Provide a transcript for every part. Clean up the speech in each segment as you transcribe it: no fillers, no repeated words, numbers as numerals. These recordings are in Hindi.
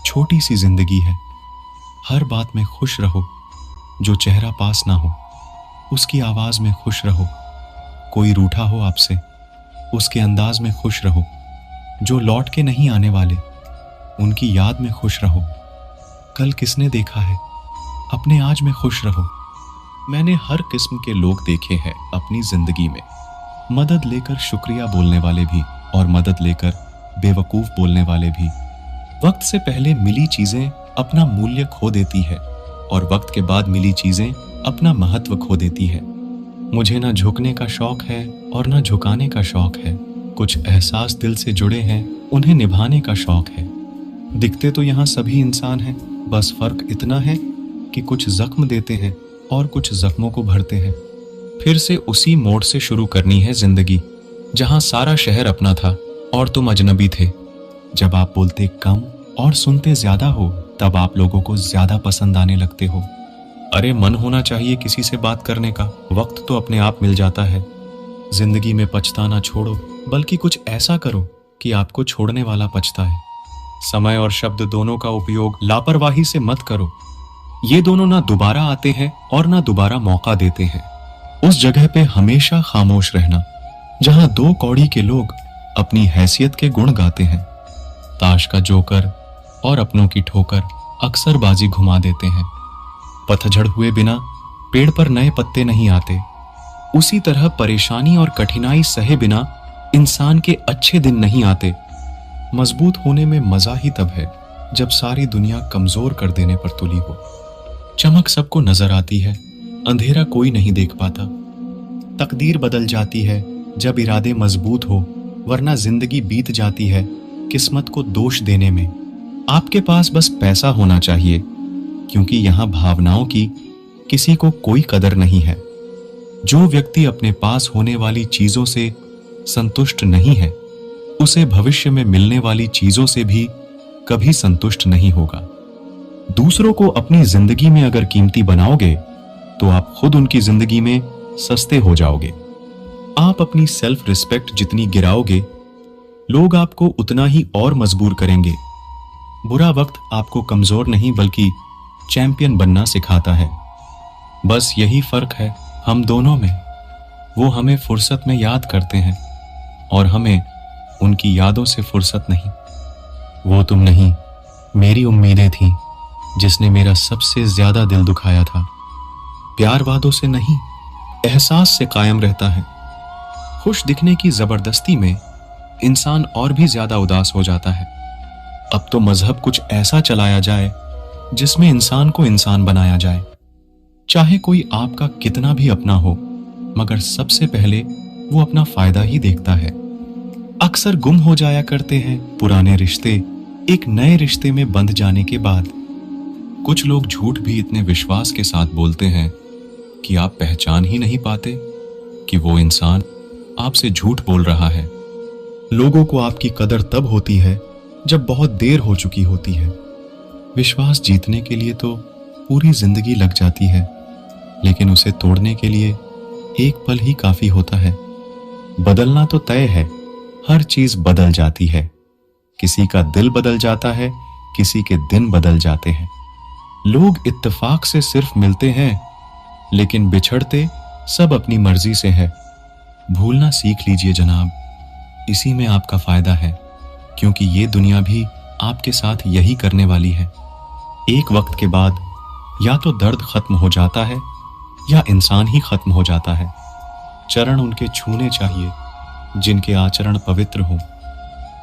छोटी सी जिंदगी है, हर बात में खुश रहो। जो चेहरा पास ना हो उसकी आवाज में खुश रहो। कोई रूठा हो आपसे उसके अंदाज में खुश रहो। जो लौट के नहीं आने वाले उनकी याद में खुश रहो। कल किसने देखा है, अपने आज में खुश रहो। मैंने हर किस्म के लोग देखे हैं अपनी जिंदगी में, मदद लेकर शुक्रिया बोलने वाले भी और मदद लेकर बेवकूफ बोलने वाले भी। वक्त से पहले मिली चीजें अपना मूल्य खो देती है और वक्त के बाद मिली चीजें अपना महत्व खो देती है। मुझे ना झुकने का शौक है और ना झुकाने का शौक है। कुछ एहसास दिल से जुड़े हैं, उन्हें निभाने का शौक है। दिखते तो यहाँ सभी इंसान हैं, बस फर्क इतना है कि कुछ जख्म देते हैं और कुछ जख्मों को भरते हैं। फिर से उसी मोड़ से शुरू करनी है जिंदगी, जहां सारा शहर अपना था और तुम अजनबी थे। जब आप बोलते कम और सुनते ज्यादा हो तब आप लोगों को ज्यादा पसंद आने लगते हो। अरे मन होना चाहिए किसी से बात करने का, वक्त तो अपने आप मिल जाता है। जिंदगी में पछताना छोड़ो, बल्कि कुछ ऐसा करो कि आपको छोड़ने वाला पछताए। समय और शब्द दोनों का उपयोग लापरवाही से मत करो। ये दोनों ना दोबारा आते हैं और ना दोबारा मौका देते हैं। उस जगह पे हमेशा खामोश रहना जहां दो कौड़ी के लोग अपनी हैसियत के गुण गाते हैं। ताश का जोकर और अपनों की ठोकर अक्सर बाजी घुमा देते हैं। पतझड़ हुए बिना पेड़ पर नए पत्ते नहीं आते। उसी तरह परेशानी और कठिनाई सहे बिना इंसान के अच्छे दिन नहीं आते। मजबूत होने में मजा ही तब है जब सारी दुनिया कमजोर कर देने पर तुली हो। चमक सबको नजर आती है, अंधेरा कोई नहीं देख पाता। तकदीर बदल जाती है जब इरादे मजबूत हो, वरना जिंदगी बीत जाती है किस्मत को दोष देने में। आपके पास बस पैसा होना चाहिए, क्योंकि यहां भावनाओं की किसी को कोई कदर नहीं है। जो व्यक्ति अपने पास होने वाली चीजों से संतुष्ट नहीं है, उसे भविष्य में मिलने वाली चीजों से भी कभी संतुष्ट नहीं होगा। दूसरों को अपनी जिंदगी में अगर कीमती बनाओगे तो आप खुद उनकी जिंदगी में सस्ते हो जाओगे। आप अपनी सेल्फ रिस्पेक्ट जितनी गिराओगे, लोग आपको उतना ही और मजबूर करेंगे। बुरा वक्त आपको कमजोर नहीं बल्कि चैंपियन बनना सिखाता है। बस यही फर्क है हम दोनों में। वो हमें फुर्सत में याद करते हैं और हमें उनकी यादों से फुर्सत नहीं। वो तुम नहीं, मेरी उम्मीदें थीं जिसने मेरा सबसे ज्यादा दिल दुखाया था। प्यार वादों से नहीं, एहसास से कायम रहता है। खुश दिखने की जबरदस्ती में इंसान और भी ज्यादा उदास हो जाता है। अब तो मजहब कुछ ऐसा चलाया जाए जिसमें इंसान को इंसान बनाया जाए। चाहे कोई आपका कितना भी अपना हो, मगर सबसे पहले वो अपना फायदा ही देखता है। अक्सर गुम हो जाया करते हैं पुराने रिश्ते एक नए रिश्ते में बंध जाने के बाद। कुछ लोग झूठ भी इतने विश्वास के साथ बोलते हैं कि आप पहचान ही नहीं पाते कि वो इंसान आपसे झूठ बोल रहा है। लोगों को आपकी कदर तब होती है जब बहुत देर हो चुकी होती है। विश्वास जीतने के लिए तो पूरी जिंदगी लग जाती है, लेकिन उसे तोड़ने के लिए एक पल ही काफी होता है। बदलना तो तय है, हर चीज बदल जाती है। किसी का दिल बदल जाता है, किसी के दिन बदल जाते हैं। लोग इत्तेफाक से सिर्फ मिलते हैं, लेकिन बिछड़ते सब अपनी मर्जी से है। भूलना सीख लीजिए जनाब, इसी में आपका फायदा है, क्योंकि ये दुनिया भी आपके साथ यही करने वाली है। एक वक्त के बाद या तो दर्द खत्म हो जाता है या इंसान ही खत्म हो जाता है। चरण उनके छूने चाहिए जिनके आचरण पवित्र हो।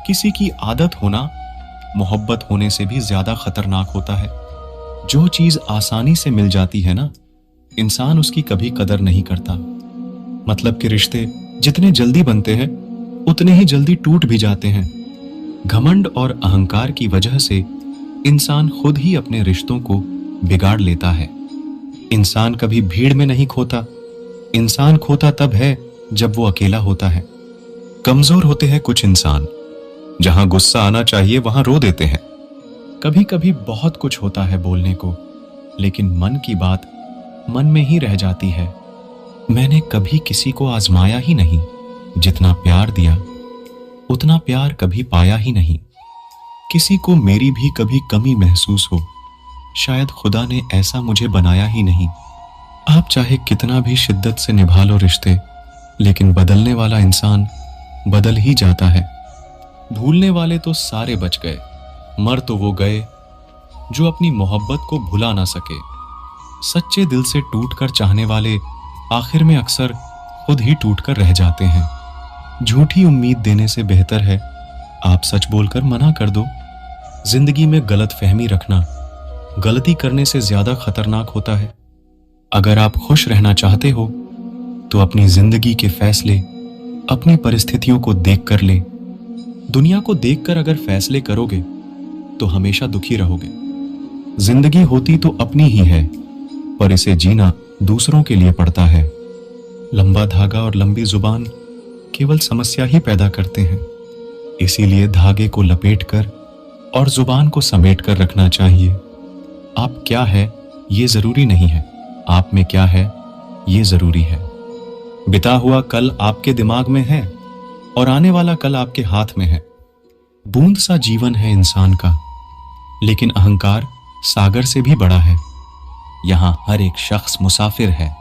किसी की आदत होना मोहब्बत होने से भी ज्यादा खतरनाक होता है। जो चीज आसानी से मिल जाती है ना, इंसान उसकी कभी कदर नहीं करता। मतलब के रिश्ते जितने जल्दी बनते हैं उतने ही जल्दी टूट भी जाते हैं। घमंड और अहंकार की वजह से इंसान खुद ही अपने रिश्तों को बिगाड़ लेता है। इंसान कभी भीड़ में नहीं खोता, इंसान खोता तब है जब वो अकेला होता है। कमजोर होते हैं कुछ इंसान, जहां गुस्सा आना चाहिए वहां रो देते हैं। कभी कभी बहुत कुछ होता है बोलने को, लेकिन मन की बात मन में ही रह जाती है। मैंने कभी किसी को आजमाया ही नहीं, जितना प्यार दिया उतना प्यार कभी पाया ही नहीं। किसी को मेरी भी कभी कमी महसूस हो, शायद खुदा ने ऐसा मुझे बनाया ही नहीं। आप चाहे कितना भी शिद्दत से निभा लो रिश्ते, लेकिन बदलने वाला इंसान बदल ही जाता है। भूलने वाले तो सारे बच गए, मर तो वो गए जो अपनी मोहब्बत को भुला ना सके। सच्चे दिल से टूटकर चाहने वाले आखिर में अक्सर खुद ही टूटकर रह जाते हैं। झूठी उम्मीद देने से बेहतर है आप सच बोलकर मना कर दो। जिंदगी में गलत फहमी रखना गलती करने से ज्यादा खतरनाक होता है। अगर आप खुश रहना चाहते हो तो अपनी जिंदगी के फैसले अपनी परिस्थितियों को देखकर ले। दुनिया को देखकर अगर फैसले करोगे तो हमेशा दुखी रहोगे। जिंदगी होती तो अपनी ही है, पर इसे जीना दूसरों के लिए पड़ता है। लंबा धागा और लंबी जुबान केवल समस्या ही पैदा करते हैं। इसीलिए धागे को लपेटकर और जुबान को समेटकर रखना चाहिए। आप क्या है ये जरूरी नहीं है, आप में क्या है ये जरूरी है। बिता हुआ कल आपके दिमाग में है और आने वाला कल आपके हाथ में है। बूंद सा जीवन है इंसान का, लेकिन अहंकार सागर से भी बड़ा है। यहां हर एक शख्स मुसाफिर है,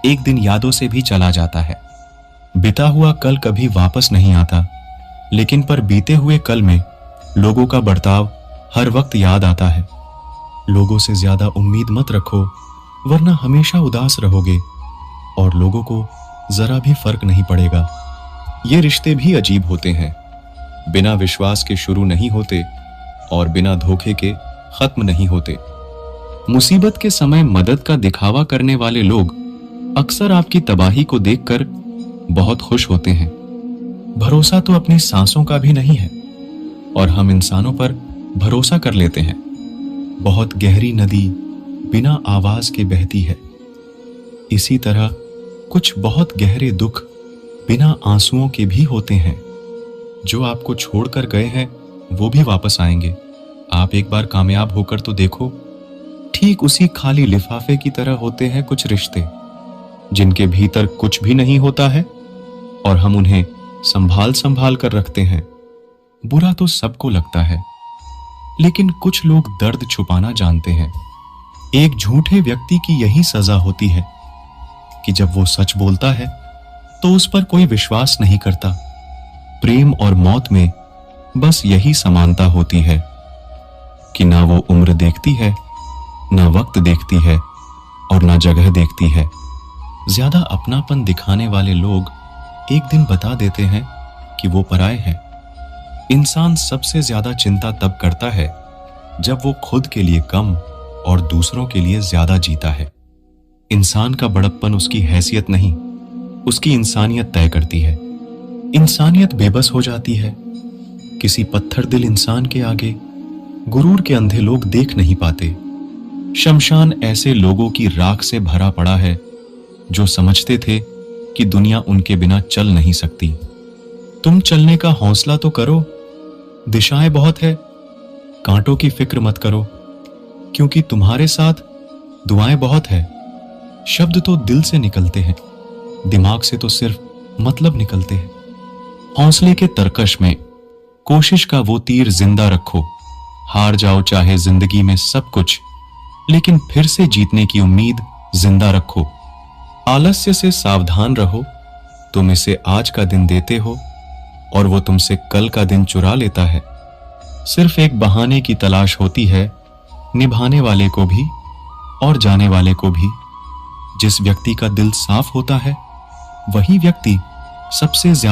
एक दिन यादों से भी चला जाता है। बिता हुआ कल कभी वापस नहीं आता, लेकिन पर बीते हुए कल में लोगों का बर्ताव हर वक्त याद आता है। लोगों से ज्यादा उम्मीद मत रखो, वरना हमेशा उदास रहोगे और लोगों को जरा भी फर्क नहीं पड़ेगा। ये रिश्ते भी अजीब होते हैं, बिना विश्वास के शुरू नहीं होते और बिना धोखे के खत्म नहीं होते। मुसीबत के समय मदद का दिखावा करने वाले लोग अक्सर आपकी तबाही को देखकर बहुत खुश होते हैं। भरोसा तो अपनी सांसों का भी नहीं है और हम इंसानों पर भरोसा कर लेते हैं। बहुत गहरी नदी बिना आवाज के बहती है। इसी तरह कुछ बहुत गहरे दुख बिना आंसुओं के भी होते हैं। जो आपको छोड़कर गए हैं वो भी वापस आएंगे। आप एक बार कामयाब होकर तो देखो। ठीक उसी खाली लिफाफे की तरह होते हैं कुछ रिश्ते, जिनके भीतर कुछ भी नहीं होता है और हम उन्हें संभाल संभाल कर रखते हैं। बुरा तो सबको लगता है, लेकिन कुछ लोग दर्द छुपाना जानते हैं। एक झूठे व्यक्ति की यही सजा होती है कि जब वो सच बोलता है तो उस पर कोई विश्वास नहीं करता। प्रेम और मौत में बस यही समानता होती है कि ना वो उम्र देखती है, ना वक्त देखती है और ना जगह देखती है। ज्यादा अपनापन दिखाने वाले लोग एक दिन बता देते हैं कि वो पराये हैं। इंसान सबसे ज्यादा चिंता तब करता है जब वो खुद के लिए कम और दूसरों के लिए ज्यादा जीता है। इंसान का बड़प्पन उसकी हैसियत नहीं, उसकी इंसानियत तय करती है। इंसानियत बेबस हो जाती है। किसी पत्थर दिल इंसान के आगे गुरूर के अंधे लोग देख नहीं पाते। शमशान ऐसे लोगों की राख से भरा पड़ा है जो समझते थे कि दुनिया उनके बिना चल नहीं सकती। तुम चलने का हौसला तो करो, दिशाएं बहुत है, कांटों की फिक्र मत करो, क्योंकि तुम्हारे साथ दुआएं बहुत है। शब्द तो दिल से निकलते हैं, दिमाग से तो सिर्फ मतलब निकलते हैं। हौसले के तरकश में कोशिश का वो तीर जिंदा रखो। हार जाओ चाहे जिंदगी में सब कुछ, लेकिन फिर से जीतने की उम्मीद जिंदा रखो। आलस्य से सावधान रहो। तुम इसे आज का दिन देते हो और वो तुमसे कल का दिन चुरा लेता है। सिर्फ एक बहाने की तलाश होती है, निभाने वाले को भी और जाने वाले को भी। जिस व्यक्ति का दिल साफ होता है वही व्यक्ति सबसे ज्यादा